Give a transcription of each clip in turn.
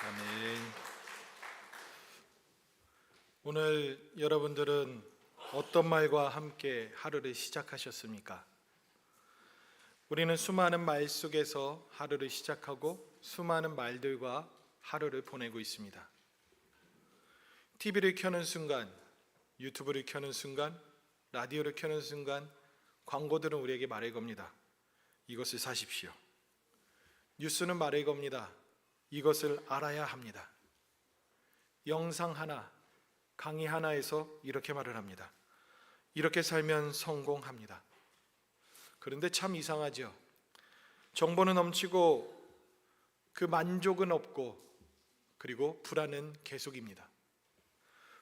아멘. 오늘 여러분들은 어떤 말과 함께 하루를 시작하셨습니까? 우리는 수많은 말 속에서 하루를 시작하고 수많은 말들과 하루를 보내고 있습니다. TV를 켜는 순간, 유튜브를 켜는 순간, 라디오를 켜는 순간 광고들은 우리에게 말을 겁니다. 이것을 사십시오. 뉴스는 말을 겁니다. 이것을 알아야 합니다. 영상 하나, 강의 하나에서 이렇게 말을 합니다. 이렇게 살면 성공합니다. 그런데 참 이상하죠. 정보는 넘치고 그 만족은 없고 그리고 불안은 계속입니다.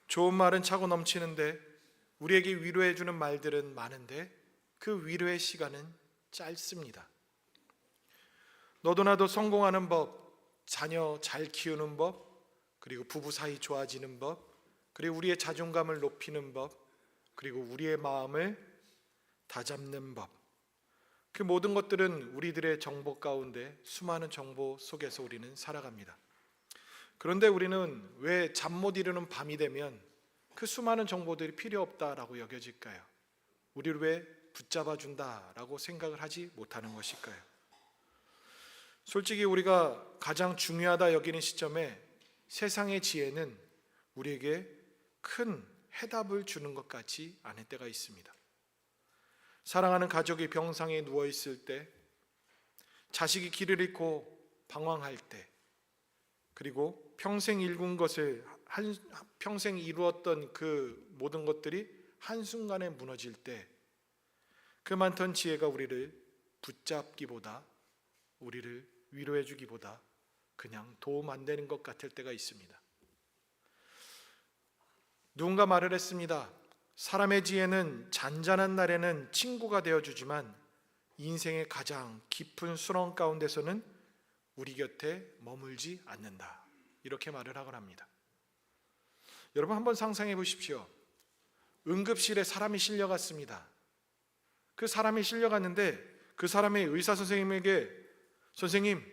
좋은 말은 차고 넘치는데 우리에게 위로해 주는 말들은 많은데 그 위로의 시간은 짧습니다. 너도 나도 성공하는 법, 자녀 잘 키우는 법, 그리고 부부 사이 좋아지는 법, 그리고 우리의 자존감을 높이는 법, 그리고 우리의 마음을 다잡는 법, 그 모든 것들은 우리들의 정보 가운데 수많은 정보 속에서 우리는 살아갑니다. 그런데 우리는 왜 잠 못 이루는 밤이 되면 그 수많은 정보들이 필요 없다라고 여겨질까요? 우리를 왜 붙잡아 준다라고 생각을 하지 못하는 것일까요? 솔직히 우리가 가장 중요하다 여기는 시점에 세상의 지혜는 우리에게 큰 해답을 주는 것 같지 않을 때가 있습니다. 사랑하는 가족이 병상에 누워있을 때, 자식이 길을 잃고 방황할 때, 그리고 평생 일군 것을 평생 이루었던 그 모든 것들이 한순간에 무너질 때 그 많던 지혜가 우리를 붙잡기보다, 우리를 위로해 주기보다 그냥 도움 안 되는 것 같을 때가 있습니다. 누군가 말을 했습니다. 사람의 지혜는 잔잔한 날에는 친구가 되어주지만 인생의 가장 깊은 수렁 가운데서는 우리 곁에 머물지 않는다. 이렇게 말을 하곤 합니다. 여러분 한번 상상해 보십시오. 응급실에 사람이 실려갔습니다. 그 사람이 실려갔는데 그 사람의 의사 선생님에게 선생님,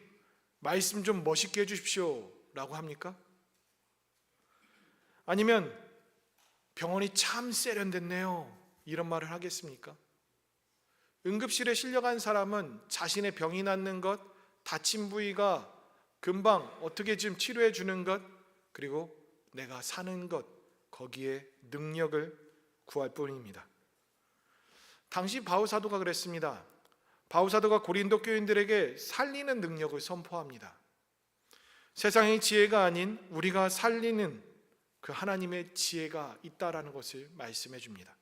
말씀 좀 멋있게 해주십시오 라고 합니까? 아니면 병원이 참 세련됐네요 이런 말을 하겠습니까? 응급실에 실려간 사람은 자신의 병이 낫는 것, 다친 부위가 금방 어떻게 좀 치료해 주는 것, 그리고 내가 사는 것, 거기에 능력을 구할 뿐입니다. 당시 바울사도가 그랬습니다. 바울사도가 고린도 교인들에게 살리는 능력을 선포합니다. 세상의 지혜가 아닌 우리가 살리는 그 하나님의 지혜가 있다라는 것을 말씀해 줍니다.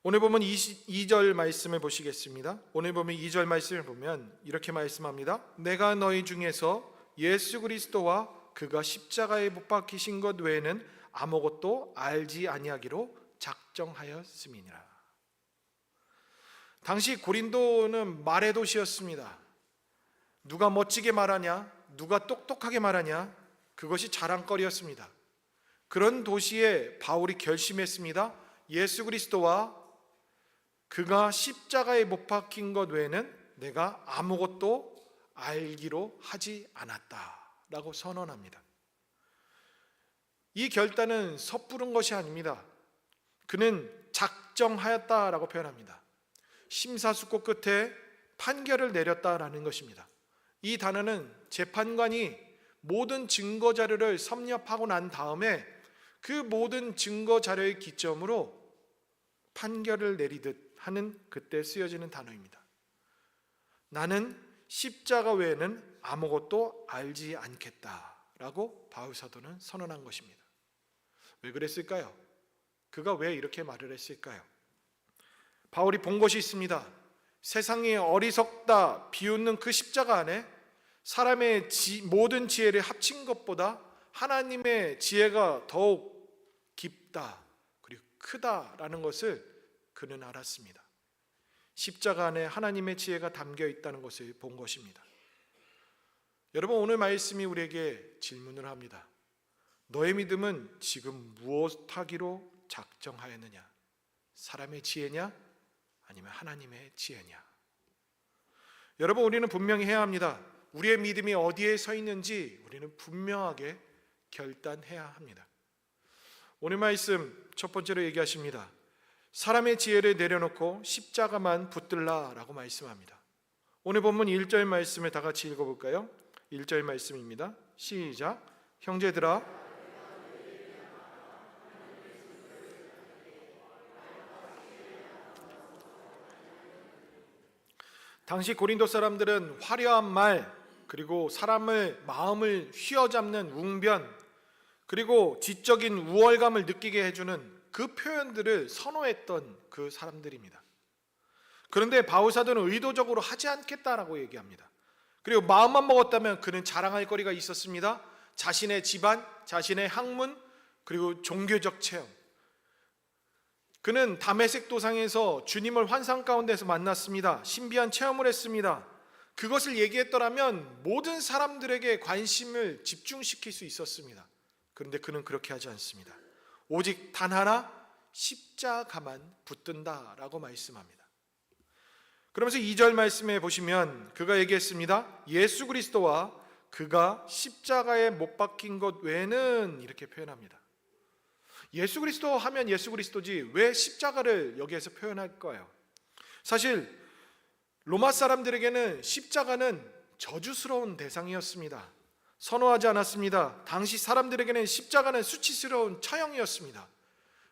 오늘 보면 2절 말씀을 보시겠습니다. 오늘 보면 2절 말씀을 보면 이렇게 말씀합니다. 내가 너희 중에서 예수 그리스도와 그가 십자가에 못 박히신 것 외에는 아무것도 알지 아니하기로 작정하였음이니라. 당시 고린도는 말의 도시였습니다. 누가 멋지게 말하냐, 누가 똑똑하게 말하냐, 그것이 자랑거리였습니다. 그런 도시에 바울이 결심했습니다. 예수 그리스도와 그가 십자가에 못 박힌 것 외에는 내가 아무것도 알기로 하지 않았다라고 선언합니다. 이 결단은 섣부른 것이 아닙니다. 그는 작정하였다라고 표현합니다. 심사숙고 끝에 판결을 내렸다라는 것입니다. 이 단어는 재판관이 모든 증거 자료를 섭렵하고 난 다음에 그 모든 증거 자료의 기점으로 판결을 내리듯 하는 그때 쓰여지는 단어입니다. 나는 십자가 외에는 아무것도 알지 않겠다라고 바울사도는 선언한 것입니다. 왜 그랬을까요? 그가 왜 이렇게 말을 했을까요? 바울이 본 것이 있습니다. 세상의 어리석다 비웃는 그 십자가 안에 사람의 모든 지혜를 합친 것보다 하나님의 지혜가 더욱 깊다 그리고 크다라는 것을 그는 알았습니다. 십자가 안에 하나님의 지혜가 담겨 있다는 것을 본 것입니다. 여러분 오늘 말씀이 우리에게 질문을 합니다. 너의 믿음은 지금 무엇하기로 작정하였느냐? 사람의 지혜냐? 아니면 하나님의 지혜냐? 여러분 우리는 분명히 해야 합니다. 우리의 믿음이 어디에 서 있는지 우리는 분명하게 결단해야 합니다. 오늘 말씀 첫 번째로 얘기하십니다. 사람의 지혜를 내려놓고 십자가만 붙들라 라고 말씀합니다. 오늘 본문 1절 말씀을 다 같이 읽어볼까요? 1절 말씀입니다. 시작. 형제들아, 당시 고린도 사람들은 화려한 말, 그리고 사람의 마음을 휘어잡는 웅변, 그리고 지적인 우월감을 느끼게 해주는 그 표현들을 선호했던 그 사람들입니다. 그런데 바울 사도는 의도적으로 하지 않겠다라고 얘기합니다. 그리고 마음만 먹었다면 그는 자랑할 거리가 있었습니다. 자신의 집안, 자신의 학문, 그리고 종교적 체험. 그는 다메섹 도상에서 주님을 환상 가운데서 만났습니다. 신비한 체험을 했습니다. 그것을 얘기했더라면 모든 사람들에게 관심을 집중시킬 수 있었습니다. 그런데 그는 그렇게 하지 않습니다. 오직 단 하나, 십자가만 붙든다라고 말씀합니다. 그러면서 2절 말씀에 보시면 그가 얘기했습니다. 예수 그리스도와 그가 십자가에 못 박힌 것 외에는, 이렇게 표현합니다. 예수 그리스도 하면 예수 그리스도지 왜 십자가를 여기에서 표현할까요? 사실 로마 사람들에게는 십자가는 저주스러운 대상이었습니다. 선호하지 않았습니다. 당시 사람들에게는 십자가는 수치스러운 처형이었습니다.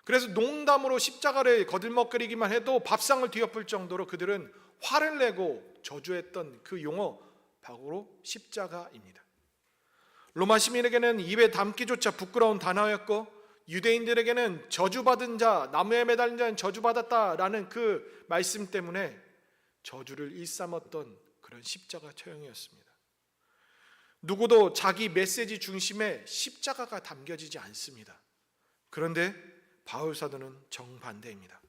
그래서 농담으로 십자가를 거들먹거리기만 해도 밥상을 뒤엎을 정도로 그들은 화를 내고 저주했던 그 용어, 바로 십자가입니다. 로마 시민에게는 입에 담기조차 부끄러운 단어였고, 유대인들에게는 저주받은 자, 나무에 매달린 자는 저주받았다라는 그 말씀 때문에 저주를 일삼았던 그런 십자가 처형이었습니다. 누구도 자기 메시지 중심에 십자가가 담겨지지 않습니다. 그런데 바울 사도는 정반대입니다.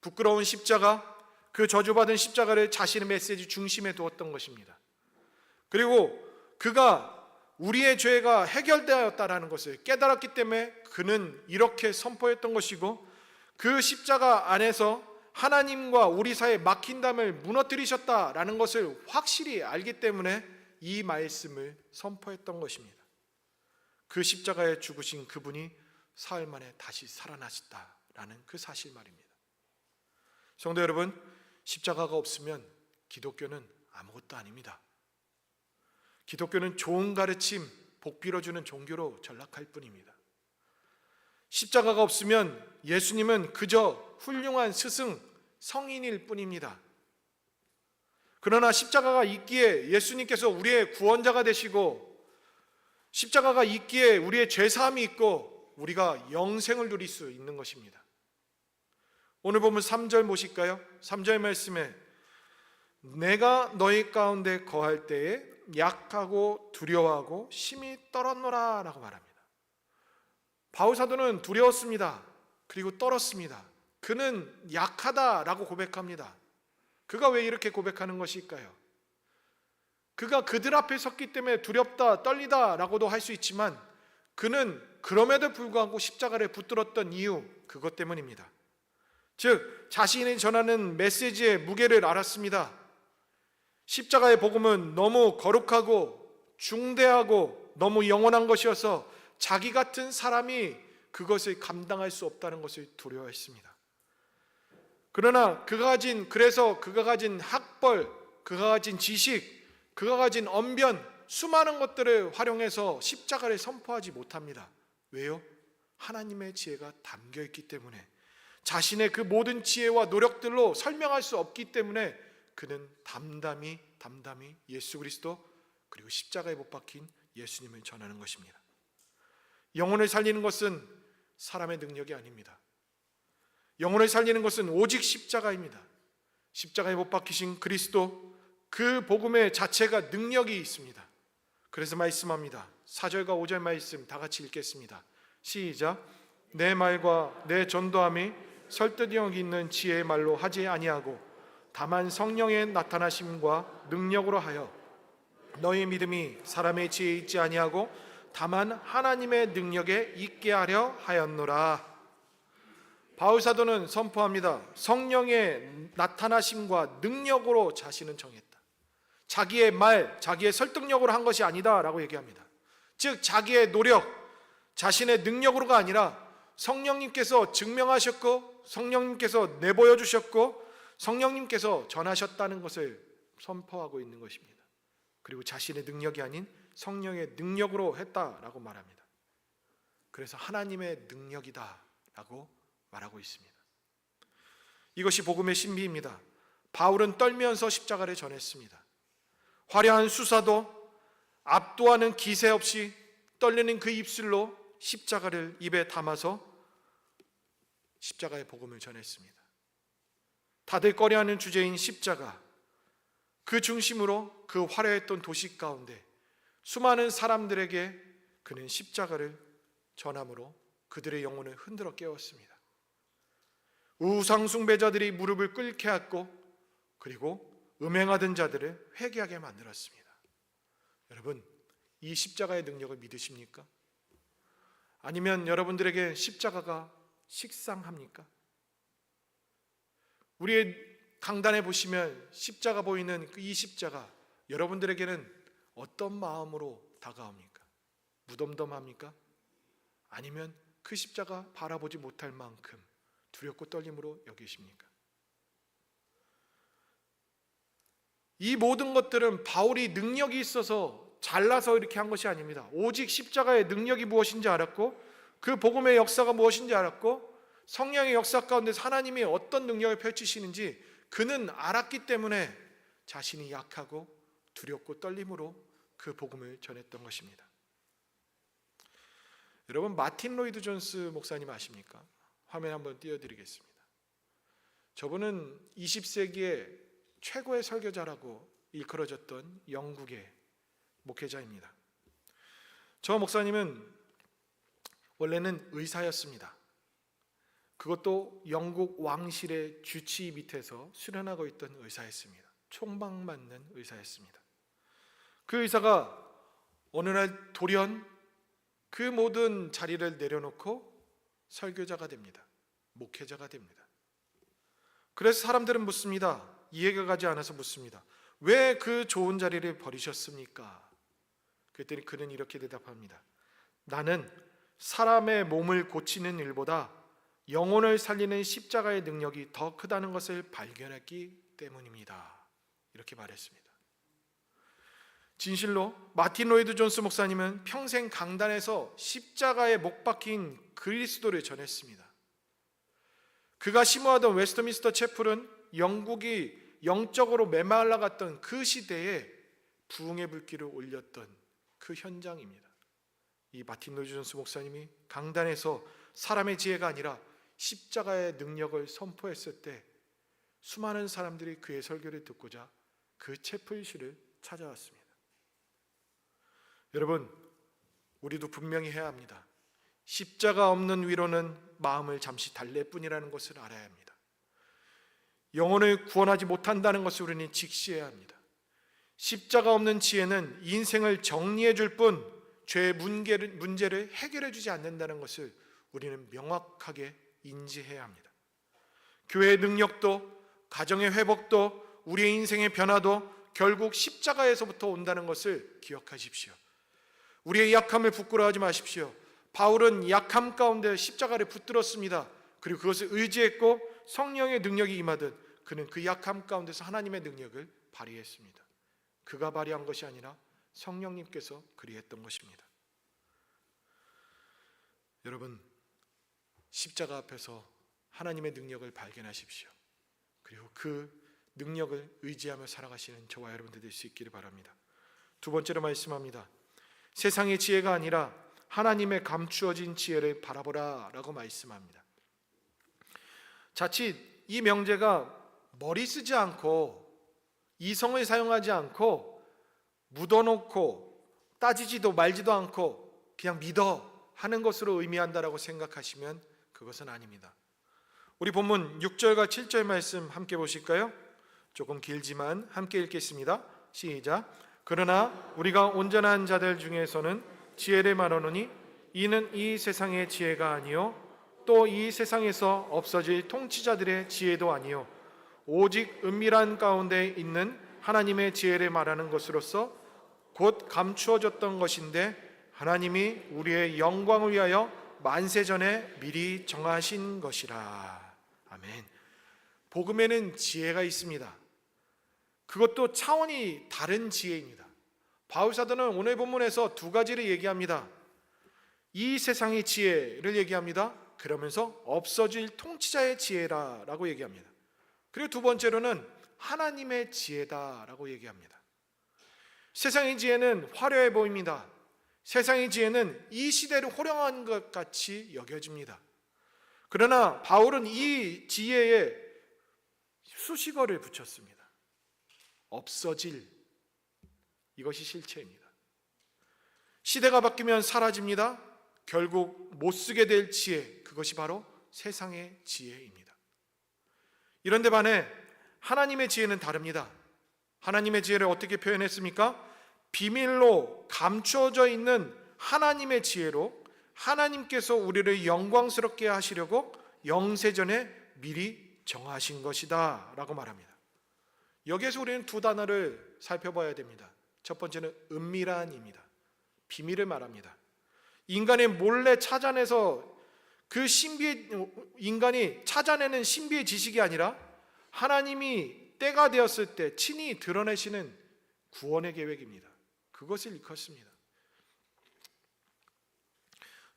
부끄러운 십자가, 그 저주받은 십자가를 자신의 메시지 중심에 두었던 것입니다. 그리고 그가 우리의 죄가 해결되었다라는 것을 깨달았기 때문에 그는 이렇게 선포했던 것이고, 그 십자가 안에서 하나님과 우리 사이의 막힌담을 무너뜨리셨다라는 것을 확실히 알기 때문에 이 말씀을 선포했던 것입니다. 그 십자가에 죽으신 그분이 사흘 만에 다시 살아나셨다라는 그 사실 말입니다. 성도 여러분, 십자가가 없으면 기독교는 아무것도 아닙니다. 기독교는 좋은 가르침, 복 빌어주는 종교로 전락할 뿐입니다. 십자가가 없으면 예수님은 그저 훌륭한 스승, 성인일 뿐입니다. 그러나 십자가가 있기에 예수님께서 우리의 구원자가 되시고, 십자가가 있기에 우리의 죄사함이 있고 우리가 영생을 누릴 수 있는 것입니다. 오늘 보면 3절 보실까요? 3절 말씀에 내가 너희 가운데 거할 때에 약하고 두려워하고 심히 떨었노라 라고 말합니다. 바울 사도는 두려웠습니다. 그리고 떨었습니다. 그는 약하다라고 고백합니다. 그가 왜 이렇게 고백하는 것일까요? 그가 그들 앞에 섰기 때문에 두렵다, 떨리다라고도 할 수 있지만 그는 그럼에도 불구하고 십자가를 붙들었던 이유, 그것 때문입니다. 즉, 자신이 전하는 메시지의 무게를 알았습니다. 십자가의 복음은 너무 거룩하고 중대하고 너무 영원한 것이어서 자기 같은 사람이 그것을 감당할 수 없다는 것을 두려워했습니다. 그러나 그가 가진 학벌, 그가 가진 지식, 그가 가진 언변, 수많은 것들을 활용해서 십자가를 선포하지 못합니다. 왜요? 하나님의 지혜가 담겨있기 때문에, 자신의 그 모든 지혜와 노력들로 설명할 수 없기 때문에 그는 담담히 예수 그리스도, 그리고 십자가에 못 박힌 예수님을 전하는 것입니다. 영혼을 살리는 것은 사람의 능력이 아닙니다. 영혼을 살리는 것은 오직 십자가입니다. 십자가에 못 박히신 그리스도, 그 복음의 자체가 능력이 있습니다. 그래서 말씀합니다. 4절과 5절 말씀 다 같이 읽겠습니다. 시작. 내 말과 내 전도함이 설득력 있는 지혜의 말로 하지 아니하고 다만 성령의 나타나심과 능력으로 하여 너희 믿음이 사람의 지혜에 있지 아니하고 다만 하나님의 능력에 있게 하려 하였노라. 바울 사도는 선포합니다. 성령의 나타나심과 능력으로 자신은 정했다. 자기의 말, 자기의 설득력으로 한 것이 아니다라고 얘기합니다. 즉 자기의 노력, 자신의 능력으로가 아니라 성령님께서 증명하셨고 성령님께서 내보여 주셨고 성령님께서 전하셨다는 것을 선포하고 있는 것입니다. 그리고 자신의 능력이 아닌 성령의 능력으로 했다라고 말합니다. 그래서 하나님의 능력이다라고 말하고 있습니다. 이것이 복음의 신비입니다. 바울은 떨면서 십자가를 전했습니다. 화려한 수사도 압도하는 기세 없이 떨리는 그 입술로 십자가를 입에 담아서 십자가의 복음을 전했습니다. 다들 꺼려하는 주제인 십자가, 그 중심으로 그 화려했던 도시 가운데 수많은 사람들에게 그는 십자가를 전함으로 그들의 영혼을 흔들어 깨웠습니다. 우상 숭배자들이 무릎을 꿇게 했고 그리고 음행하던 자들을 회개하게 만들었습니다. 여러분, 이 십자가의 능력을 믿으십니까? 아니면 여러분들에게 십자가가 식상합니까? 우리의 강단에 보시면 십자가 보이는 이 십자가, 여러분들에게는 어떤 마음으로 다가옵니까? 무덤덤합니까? 아니면 그 십자가 바라보지 못할 만큼 두렵고 떨림으로 여기십니까? 이 모든 것들은 바울이 능력이 있어서 잘나서 이렇게 한 것이 아닙니다. 오직 십자가의 능력이 무엇인지 알았고 그 복음의 역사가 무엇인지 알았고 성령의 역사 가운데서 하나님이 어떤 능력을 펼치시는지 그는 알았기 때문에 자신이 약하고 두렵고 떨림으로 그 복음을 전했던 것입니다. 여러분, 마틴 로이드 존스 목사님 아십니까? 화면 한번 띄워드리겠습니다. 저분은 20세기의 최고의 설교자라고 일컬어졌던 영국의 목회자입니다. 저 목사님은 원래는 의사였습니다. 그것도 영국 왕실의 주치 밑에서 수련하고 있던 의사였습니다. 총방맞는 의사였습니다. 그 의사가 어느 날 돌연 그 모든 자리를 내려놓고 설교자가 됩니다. 목회자가 됩니다. 그래서 사람들은 묻습니다. 이해가 가지 않아서 묻습니다. 왜 그 좋은 자리를 버리셨습니까? 그랬더니 그는 이렇게 대답합니다. 나는 사람의 몸을 고치는 일보다 영혼을 살리는 십자가의 능력이 더 크다는 것을 발견했기 때문입니다. 이렇게 말했습니다. 진실로 마틴 로이드 존스 목사님은 평생 강단에서 십자가에 못 박힌 그리스도를 전했습니다. 그가 심호하던 웨스트민스터 채플은 영국이 영적으로 메말라갔던 그 시대에 부흥의 불길을 올렸던 그 현장입니다. 이 마틴 로이드 존스 목사님이 강단에서 사람의 지혜가 아니라 십자가의 능력을 선포했을 때 수많은 사람들이 그의 설교를 듣고자 그 채플실을 찾아왔습니다. 여러분, 우리도 분명히 해야 합니다. 십자가 없는 위로는 마음을 잠시 달랠 뿐이라는 것을 알아야 합니다. 영혼을 구원하지 못한다는 것을 우리는 직시해야 합니다. 십자가 없는 지혜는 인생을 정리해 줄 뿐 죄의 문제를 해결해 주지 않는다는 것을 우리는 명확하게 인지해야 합니다. 교회의 능력도 가정의 회복도 우리의 인생의 변화도 결국 십자가에서부터 온다는 것을 기억하십시오. 우리의 약함을 부끄러워하지 마십시오. 바울은 약함 가운데 십자가를 붙들었습니다. 그리고 그것을 의지했고 성령의 능력이 임하듯 그는 그 약함 가운데서 하나님의 능력을 발휘했습니다. 그가 발휘한 것이 아니라 성령님께서 그리했던 것입니다. 여러분, 십자가 앞에서 하나님의 능력을 발견하십시오. 그리고 그 능력을 의지하며 살아가시는 저와 여러분들 될 수 있기를 바랍니다. 두 번째로 말씀합니다. 세상의 지혜가 아니라 하나님의 감추어진 지혜를 바라보라 라고 말씀합니다. 자칫 이 명제가 머리 쓰지 않고 이성을 사용하지 않고 묻어놓고 따지지도 말지도 않고 그냥 믿어 하는 것으로 의미한다라고 생각하시면 그것은 아닙니다. 우리 본문 6절과 7절 말씀 함께 보실까요? 조금 길지만 함께 읽겠습니다. 시작. 그러나 우리가 온전한 자들 중에서는 지혜를 말하노니 이는 이 세상의 지혜가 아니요 또 이 세상에서 없어질 통치자들의 지혜도 아니요 오직 은밀한 가운데 있는 하나님의 지혜를 말하는 것으로서 곧 감추어졌던 것인데 하나님이 우리의 영광을 위하여 만세전에 미리 정하신 것이라. 아멘. 복음에는 지혜가 있습니다. 그것도 차원이 다른 지혜입니다. 바울 사도는 오늘 본문에서 두 가지를 얘기합니다. 이 세상의 지혜를 얘기합니다. 그러면서 없어질 통치자의 지혜라라고 얘기합니다. 그리고 두 번째로는 하나님의 지혜다라고 얘기합니다. 세상의 지혜는 화려해 보입니다. 세상의 지혜는 이 시대를 호령한 것 같이 여겨집니다. 그러나 바울은 이 지혜에 수식어를 붙였습니다. 없어질, 이것이 실체입니다. 시대가 바뀌면 사라집니다. 결국 못 쓰게 될 지혜, 그것이 바로 세상의 지혜입니다. 이런데 반해 하나님의 지혜는 다릅니다. 하나님의 지혜를 어떻게 표현했습니까? 비밀로 감추어져 있는 하나님의 지혜로 하나님께서 우리를 영광스럽게 하시려고 영세전에 미리 정하신 것이다 라고 말합니다. 여기에서 우리는 두 단어를 살펴봐야 됩니다. 첫 번째는 은밀한입니다. 비밀을 말합니다. 인간이 몰래 찾아내서 그 인간이 찾아내는 신비의 지식이 아니라 하나님이 때가 되었을 때 친히 드러내시는 구원의 계획입니다. 그것을 일컫습니다.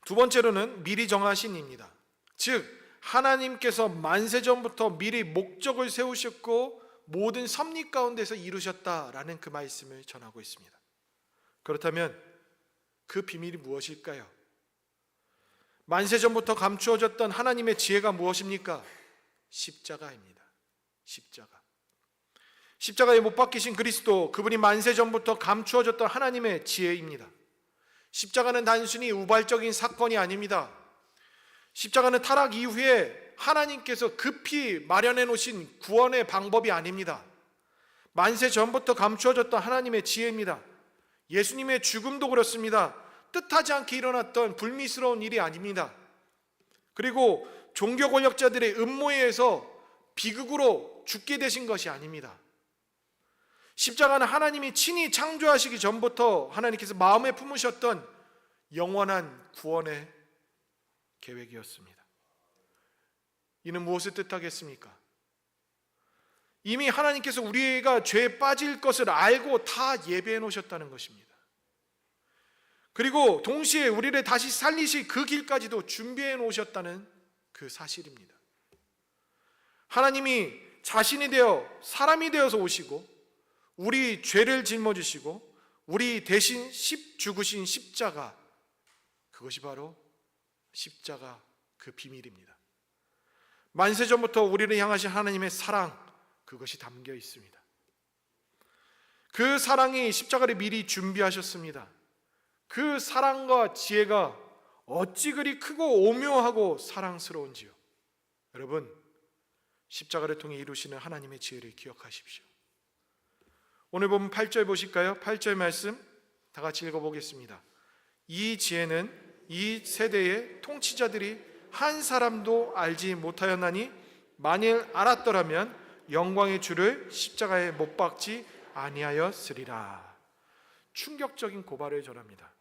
두 번째로는 미리 정하신입니다. 즉 하나님께서 만세전부터 미리 목적을 세우셨고 모든 섭리 가운데서 이루셨다라는 그 말씀을 전하고 있습니다. 그렇다면 그 비밀이 무엇일까요? 만세전부터 감추어졌던 하나님의 지혜가 무엇입니까? 십자가입니다. 십자가에 못 박히신 그리스도, 그분이 만세전부터 감추어졌던 하나님의 지혜입니다. 십자가는 단순히 우발적인 사건이 아닙니다. 십자가는 타락 이후에 하나님께서 급히 마련해 놓으신 구원의 방법이 아닙니다. 만세전부터 감추어졌던 하나님의 지혜입니다. 예수님의 죽음도 그렇습니다. 뜻하지 않게 일어났던 불미스러운 일이 아닙니다. 그리고 종교 권력자들의 음모에 의해서 비극으로 죽게 되신 것이 아닙니다. 십자가는 하나님이 친히 창조하시기 전부터 하나님께서 마음에 품으셨던 영원한 구원의 계획이었습니다. 이는 무엇을 뜻하겠습니까? 이미 하나님께서 우리가 죄에 빠질 것을 알고 다 예배해 놓으셨다는 것입니다. 그리고 동시에 우리를 다시 살리실 그 길까지도 준비해 놓으셨다는 그 사실입니다. 하나님이 자신이 되어 사람이 되어서 오시고 우리 죄를 짊어지시고 우리 대신 죽으신 십자가, 그것이 바로 십자가 그 비밀입니다. 만세전부터 우리를 향하신 하나님의 사랑, 그것이 담겨 있습니다. 그 사랑이 십자가를 미리 준비하셨습니다. 그 사랑과 지혜가 어찌 그리 크고 오묘하고 사랑스러운지요. 여러분, 십자가를 통해 이루시는 하나님의 지혜를 기억하십시오. 오늘 보면 8절 보실까요? 8절 말씀 다 같이 읽어보겠습니다. 이 지혜는 이 세대의 통치자들이 한 사람도 알지 못하였나니 만일 알았더라면 영광의 주를 십자가에 못 박지 아니하였으리라. 충격적인 고발을 전합니다.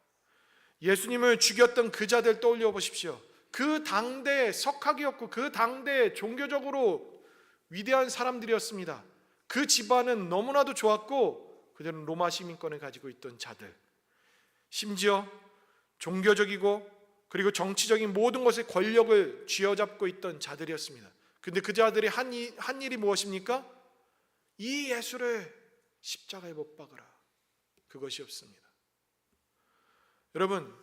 예수님을 죽였던 그 자들 떠올려 보십시오. 그 당대의 석학이었고 그 당대의 종교적으로 위대한 사람들이었습니다. 그 집안은 너무나도 좋았고 그들은 로마 시민권을 가지고 있던 자들, 심지어 종교적이고 그리고 정치적인 모든 것에 권력을 쥐어잡고 있던 자들이었습니다. 근데 그 자들이 한 일이 무엇입니까? 이 예수를 십자가에 못 박으라. 그것이었습니다. 여러분,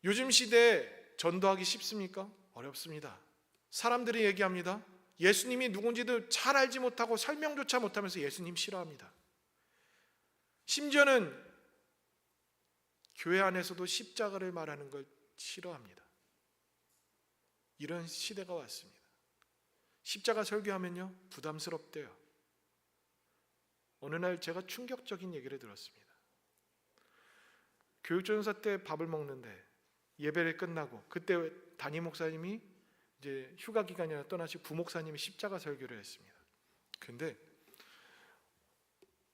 요즘 시대에 전도하기 쉽습니까? 어렵습니다. 사람들이 얘기합니다. 예수님이 누군지도 잘 알지 못하고 설명조차 못하면서 예수님 싫어합니다. 심지어는 교회 안에서도 십자가를 말하는 걸 싫어합니다. 이런 시대가 왔습니다. 십자가 설교하면요 부담스럽대요. 어느 날 제가 충격적인 얘기를 들었습니다. 교육전사 때 밥을 먹는데 예배를 끝나고 그때 담임 목사님이 이제 휴가 기간이라 떠나시고 부목사님이 십자가 설교를 했습니다. 근데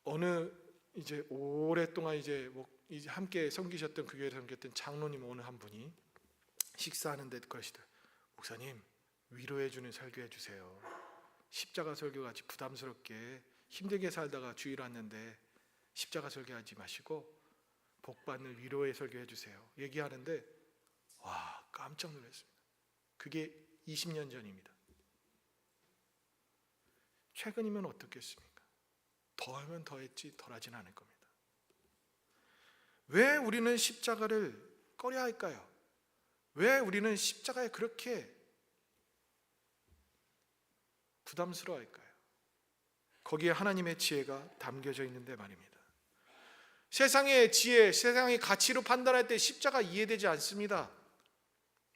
어느 이제 오랫동안 이제 함께 섬기셨던 그 교회에 섬겼던 장로님 어느 한 분이 식사하는데 그러시더라고요. 목사님, 위로해 주는 설교해 주세요. 십자가 설교같이 부담스럽게 힘들게 살다가 주일 왔는데 십자가 설교하지 마시고 복받는 위로의 설교해 주세요. 얘기하는데 와, 깜짝 놀랐습니다. 그게 20년 전입니다. 최근이면 어떻겠습니까? 더하면 더했지 덜하진 않을 겁니다. 왜 우리는 십자가를 꺼려 할까요? 왜 우리는 십자가에 그렇게 부담스러워 할까요? 거기에 하나님의 지혜가 담겨져 있는데 말입니다. 세상의 지혜, 세상의 가치로 판단할 때 십자가 이해되지 않습니다.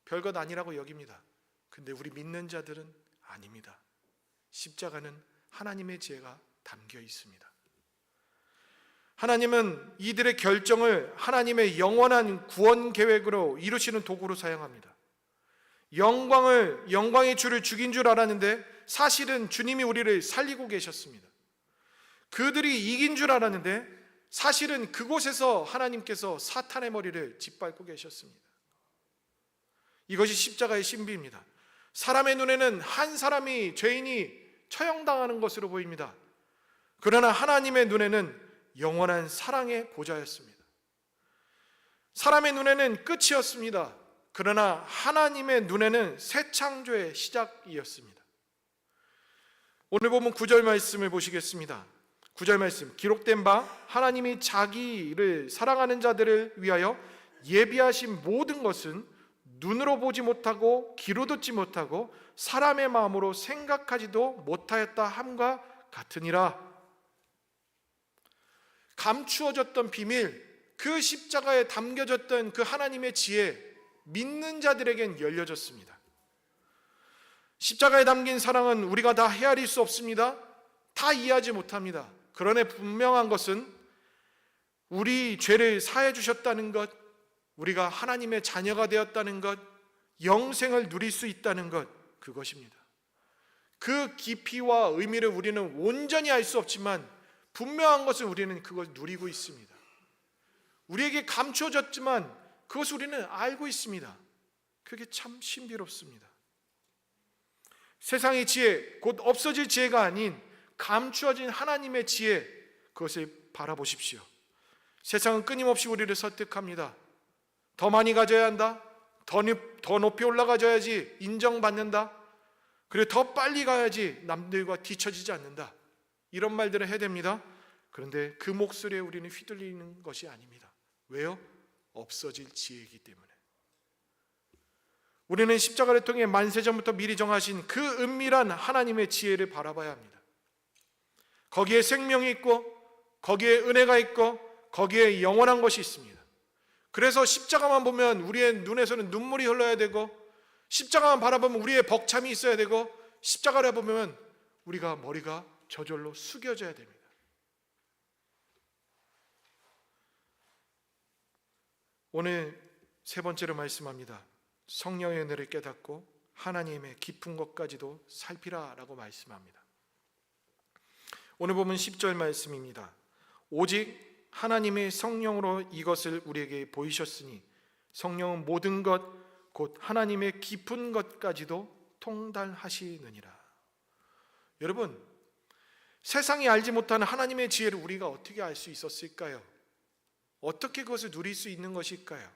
별것 아니라고 여깁니다. 근데 우리 믿는 자들은 아닙니다. 십자가는 하나님의 지혜가 담겨 있습니다. 하나님은 이들의 결정을 하나님의 영원한 구원 계획으로 이루시는 도구로 사용합니다. 영광의 주를 죽인 줄 알았는데 사실은 주님이 우리를 살리고 계셨습니다. 그들이 이긴 줄 알았는데 사실은 그곳에서 하나님께서 사탄의 머리를 짓밟고 계셨습니다. 이것이 십자가의 신비입니다. 사람의 눈에는 한 사람이 죄인이 처형당하는 것으로 보입니다. 그러나 하나님의 눈에는 영원한 사랑의 보좌였습니다. 사람의 눈에는 끝이었습니다. 그러나 하나님의 눈에는 새 창조의 시작이었습니다. 오늘 보면 9절 말씀을 보시겠습니다. 9절 말씀, 기록된 바 하나님이 자기를 사랑하는 자들을 위하여 예비하신 모든 것은 눈으로 보지 못하고 귀로 듣지 못하고 사람의 마음으로 생각하지도 못하였다 함과 같으니라. 감추어졌던 비밀, 그 십자가에 담겨졌던 그 하나님의 지혜, 믿는 자들에겐 열려졌습니다. 십자가에 담긴 사랑은 우리가 다 헤아릴 수 없습니다. 다 이해하지 못합니다. 그러나 분명한 것은 우리 죄를 사해 주셨다는 것, 우리가 하나님의 자녀가 되었다는 것, 영생을 누릴 수 있다는 것, 그것입니다. 그 깊이와 의미를 우리는 온전히 알 수 없지만 분명한 것은 우리는 그걸 누리고 있습니다. 우리에게 감추어졌지만 그것을 우리는 알고 있습니다. 그게 참 신비롭습니다. 세상의 지혜, 곧 없어질 지혜가 아닌 감추어진 하나님의 지혜, 그것을 바라보십시오. 세상은 끊임없이 우리를 설득합니다. 더 많이 가져야 한다. 더 높이 올라가줘야지 인정받는다. 그리고 더 빨리 가야지 남들과 뒤처지지 않는다. 이런 말들을 해야 됩니다. 그런데 그 목소리에 우리는 휘둘리는 것이 아닙니다. 왜요? 없어질 지혜이기 때문에. 우리는 십자가를 통해 만세전부터 미리 정하신 그 은밀한 하나님의 지혜를 바라봐야 합니다. 거기에 생명이 있고 거기에 은혜가 있고 거기에 영원한 것이 있습니다. 그래서 십자가만 보면 우리의 눈에서는 눈물이 흘러야 되고 십자가만 바라보면 우리의 벅참이 있어야 되고 십자가를 보면 우리가 머리가 저절로 숙여져야 됩니다. 오늘 세 번째로 말씀합니다. 성령의 은혜를 깨닫고 하나님의 깊은 것까지도 살피라라고 말씀합니다. 오늘 보면 10절 말씀입니다. 오직 하나님의 성령으로 이것을 우리에게 보이셨으니 성령은 모든 것 곧 하나님의 깊은 것까지도 통달하시느니라. 여러분, 세상이 알지 못하는 하나님의 지혜를 우리가 어떻게 알 수 있었을까요? 어떻게 그것을 누릴 수 있는 것일까요?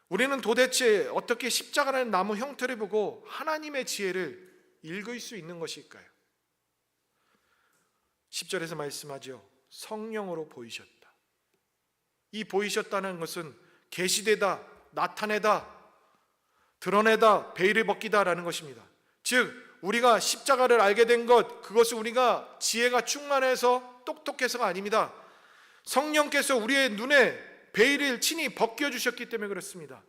우리는 도대체 어떻게 십자가라는 나무 형태를 보고 하나님의 지혜를 읽을 수 있는 것일까요? 10절에서 말씀하죠. 성령으로 보이셨다. 이 보이셨다는 것은 계시되다, 나타내다, 드러내다, 베일을 벗기다라는 것입니다. 즉 우리가 십자가를 알게 된 것, 그것은 우리가 지혜가 충만해서 똑똑해서가 아닙니다. 성령께서 우리의 눈에 베일을 친히 벗겨주셨기 때문에 그렇습니다.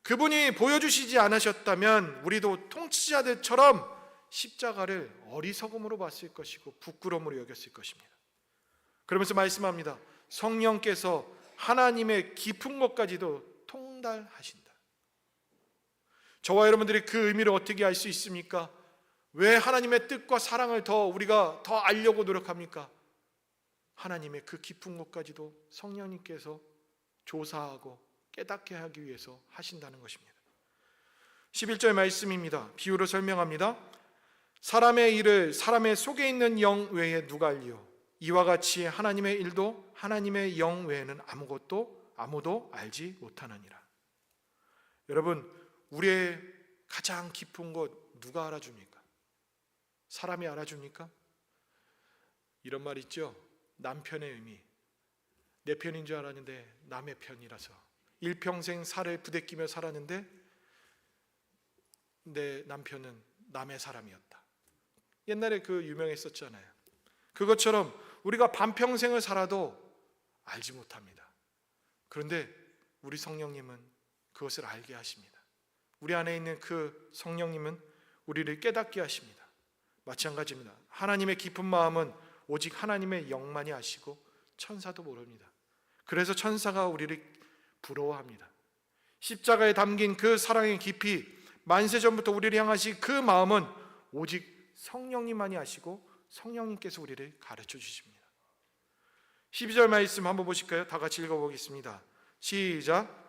그분이 보여주시지 않으셨다면 우리도 통치자들처럼 십자가를 어리석음으로 봤을 것이고 부끄러움으로 여겼을 것입니다. 그러면서 말씀합니다. 성령께서 하나님의 깊은 것까지도 통달하신다. 저와 여러분들이 그 의미를 어떻게 알 수 있습니까? 왜 하나님의 뜻과 사랑을 우리가 더 알려고 노력합니까? 하나님의 그 깊은 곳까지도 성령님께서 조사하고 깨닫게 하기 위해서 하신다는 것입니다. 11절 말씀입니다. 비유로 설명합니다. 사람의 일을 사람의 속에 있는 영 외에 누가 알리요? 이와 같이 하나님의 일도 하나님의 영 외에는 아무도 알지 못하느니라. 여러분, 우리의 가장 깊은 곳 누가 알아줍니까? 사람이 알아줍니까? 이런 말 있죠. 남편의 의미. 내 편인 줄 알았는데 남의 편이라서 일평생 살을 부대끼며 살았는데 내 남편은 남의 사람이었다. 옛날에 그 유명했었잖아요. 그것처럼 우리가 반평생을 살아도 알지 못합니다. 그런데 우리 성령님은 그것을 알게 하십니다. 우리 안에 있는 그 성령님은 우리를 깨닫게 하십니다. 마찬가지입니다. 하나님의 깊은 마음은 오직 하나님의 영만이 아시고 천사도 모릅니다. 그래서 천사가 우리를 부러워합니다. 십자가에 담긴 그 사랑의 깊이, 만세전부터 우리를 향하신 그 마음은 오직 성령님만이 아시고 성령님께서 우리를 가르쳐 주십니다. 12절 말씀 한번 보실까요? 다 같이 읽어보겠습니다. 시작.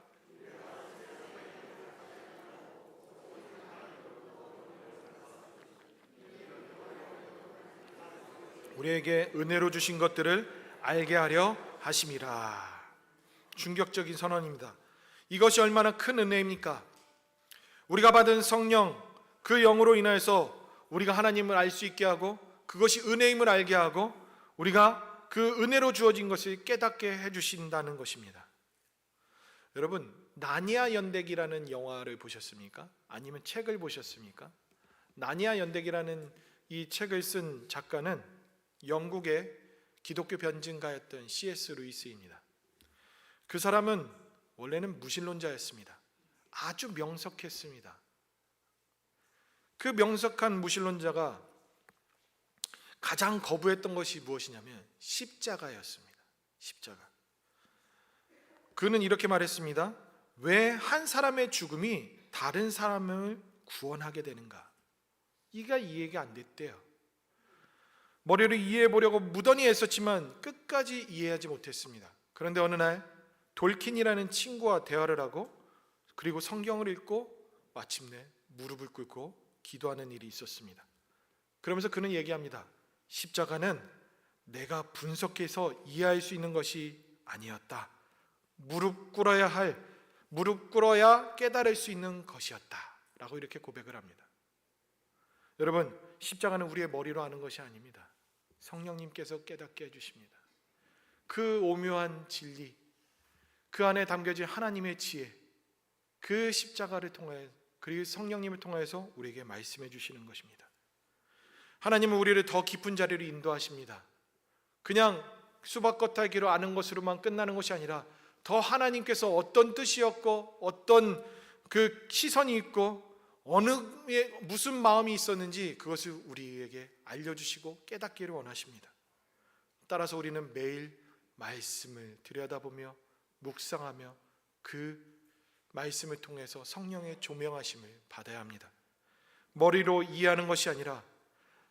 우리에게 은혜로 주신 것들을 알게 하려 하심이라. 충격적인 선언입니다. 이것이 얼마나 큰 은혜입니까? 우리가 받은 성령, 그 영으로 인해서 우리가 하나님을 알 수 있게 하고 그것이 은혜임을 알게 하고 우리가 그 은혜로 주어진 것을 깨닫게 해주신다는 것입니다. 여러분, 나니아 연대기라는 영화를 보셨습니까? 아니면 책을 보셨습니까? 나니아 연대기라는 이 책을 쓴 작가는 영국의 기독교 변증가였던 C.S. 루이스입니다. 그 사람은 원래는 무신론자였습니다. 아주 명석했습니다. 그 명석한 무신론자가 가장 거부했던 것이 무엇이냐면 십자가였습니다. 십자가. 그는 이렇게 말했습니다. 왜 한 사람의 죽음이 다른 사람을 구원하게 되는가? 이가 이해가 안 됐대요. 머리로 이해해 보려고 무던히 애썼지만 끝까지 이해하지 못했습니다. 그런데 어느 날 돌킨이라는 친구와 대화를 하고 그리고 성경을 읽고 마침내 무릎을 꿇고 기도하는 일이 있었습니다. 그러면서 그는 얘기합니다. 십자가는 내가 분석해서 이해할 수 있는 것이 아니었다. 무릎 꿇어야 깨달을 수 있는 것이었다. 라고 이렇게 고백을 합니다. 여러분, 십자가는 우리의 머리로 아는 것이 아닙니다. 성령님께서 깨닫게 해주십니다. 그 오묘한 진리, 그 안에 담겨진 하나님의 지혜, 그 십자가를 통해 그리고 성령님을 통해서 우리에게 말씀해 주시는 것입니다. 하나님은 우리를 더 깊은 자리로 인도하십니다. 그냥 수박 겉핥기로 아는 것으로만 끝나는 것이 아니라 더 하나님께서 어떤 뜻이었고 어떤 그 시선이 있고 어느 무슨 마음이 있었는지 그것을 우리에게 알려주시고 깨닫기를 원하십니다. 따라서 우리는 매일 말씀을 들여다보며 묵상하며 그 말씀을 통해서 성령의 조명하심을 받아야 합니다. 머리로 이해하는 것이 아니라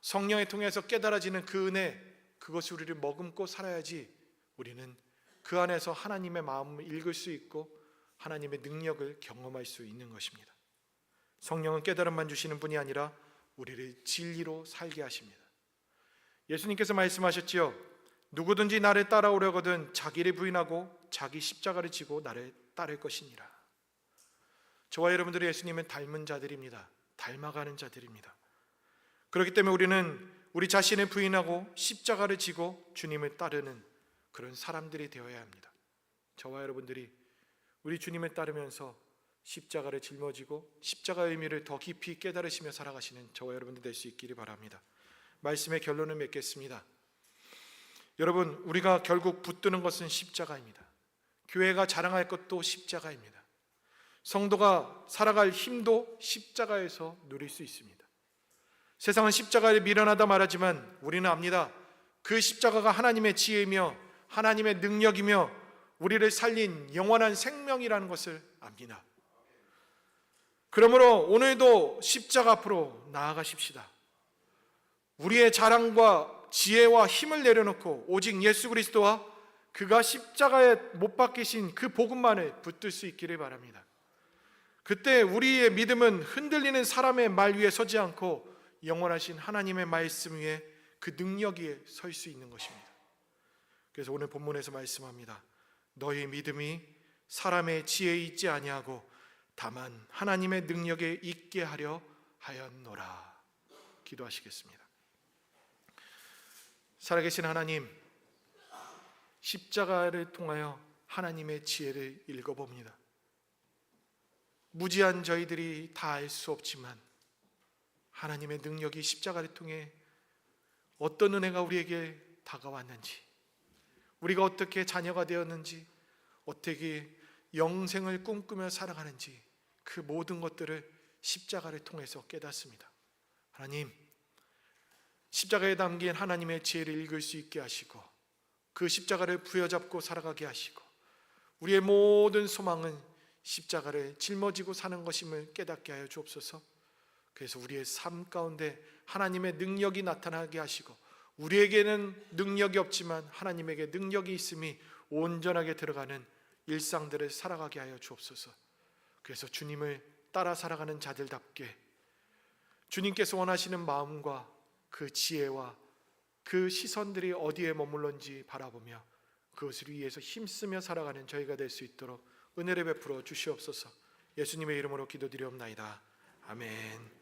성령을 통해서 깨달아지는 그 은혜, 그것이 우리를 머금고 살아야지 우리는 그 안에서 하나님의 마음을 읽을 수 있고 하나님의 능력을 경험할 수 있는 것입니다. 성령은 깨달음만 주시는 분이 아니라 우리를 진리로 살게 하십니다. 예수님께서 말씀하셨지요. 누구든지 나를 따라오려거든 자기를 부인하고 자기 십자가를 지고 나를 따를 것이니라. 저와 여러분들이 예수님은 닮은 자들입니다. 닮아가는 자들입니다. 그렇기 때문에 우리는 우리 자신을 부인하고 십자가를 지고 주님을 따르는 그런 사람들이 되어야 합니다. 저와 여러분들이 우리 주님을 따르면서 십자가를 짊어지고 십자가의 의미를 더 깊이 깨달으시며 살아가시는 저와 여러분들 될 수 있기를 바랍니다. 말씀의 결론을 맺겠습니다. 여러분, 우리가 결국 붙드는 것은 십자가입니다. 교회가 자랑할 것도 십자가입니다. 성도가 살아갈 힘도 십자가에서 누릴 수 있습니다. 세상은 십자가를 미련하다 말하지만 우리는 압니다. 그 십자가가 하나님의 지혜이며 하나님의 능력이며 우리를 살린 영원한 생명이라는 것을 압니다. 그러므로 오늘도 십자가 앞으로 나아가십시다. 우리의 자랑과 지혜와 힘을 내려놓고 오직 예수 그리스도와 그가 십자가에 못 박히신 그 복음만을 붙들 수 있기를 바랍니다. 그때 우리의 믿음은 흔들리는 사람의 말 위에 서지 않고 영원하신 하나님의 말씀 위에 그 능력 위에 설 수 있는 것입니다. 그래서 오늘 본문에서 말씀합니다. 너희 믿음이 사람의 지혜에 있지 아니하고 다만 하나님의 능력에 있게 하려 하였노라. 기도하시겠습니다. 살아계신 하나님, 십자가를 통하여 하나님의 지혜를 읽어봅니다. 무지한 저희들이 다 알 수 없지만 하나님의 능력이 십자가를 통해 어떤 은혜가 우리에게 다가왔는지, 우리가 어떻게 자녀가 되었는지, 어떻게 영생을 꿈꾸며 살아가는지 그 모든 것들을 십자가를 통해서 깨닫습니다. 하나님, 십자가에 담긴 하나님의 지혜를 읽을 수 있게 하시고 그 십자가를 부여잡고 살아가게 하시고 우리의 모든 소망은 십자가를 짊어지고 사는 것임을 깨닫게 하여 주옵소서. 그래서 우리의 삶 가운데 하나님의 능력이 나타나게 하시고 우리에게는 능력이 없지만 하나님에게 능력이 있음이 온전하게 들어가는 일상들을 살아가게 하여 주옵소서. 그래서 주님을 따라 살아가는 자들답게 주님께서 원하시는 마음과 그 지혜와 그 시선들이 어디에 머물렀는지 바라보며 그것을 위해서 힘쓰며 살아가는 저희가 될 수 있도록 은혜를 베풀어 주시옵소서. 예수님의 이름으로 기도드리옵나이다. 아멘.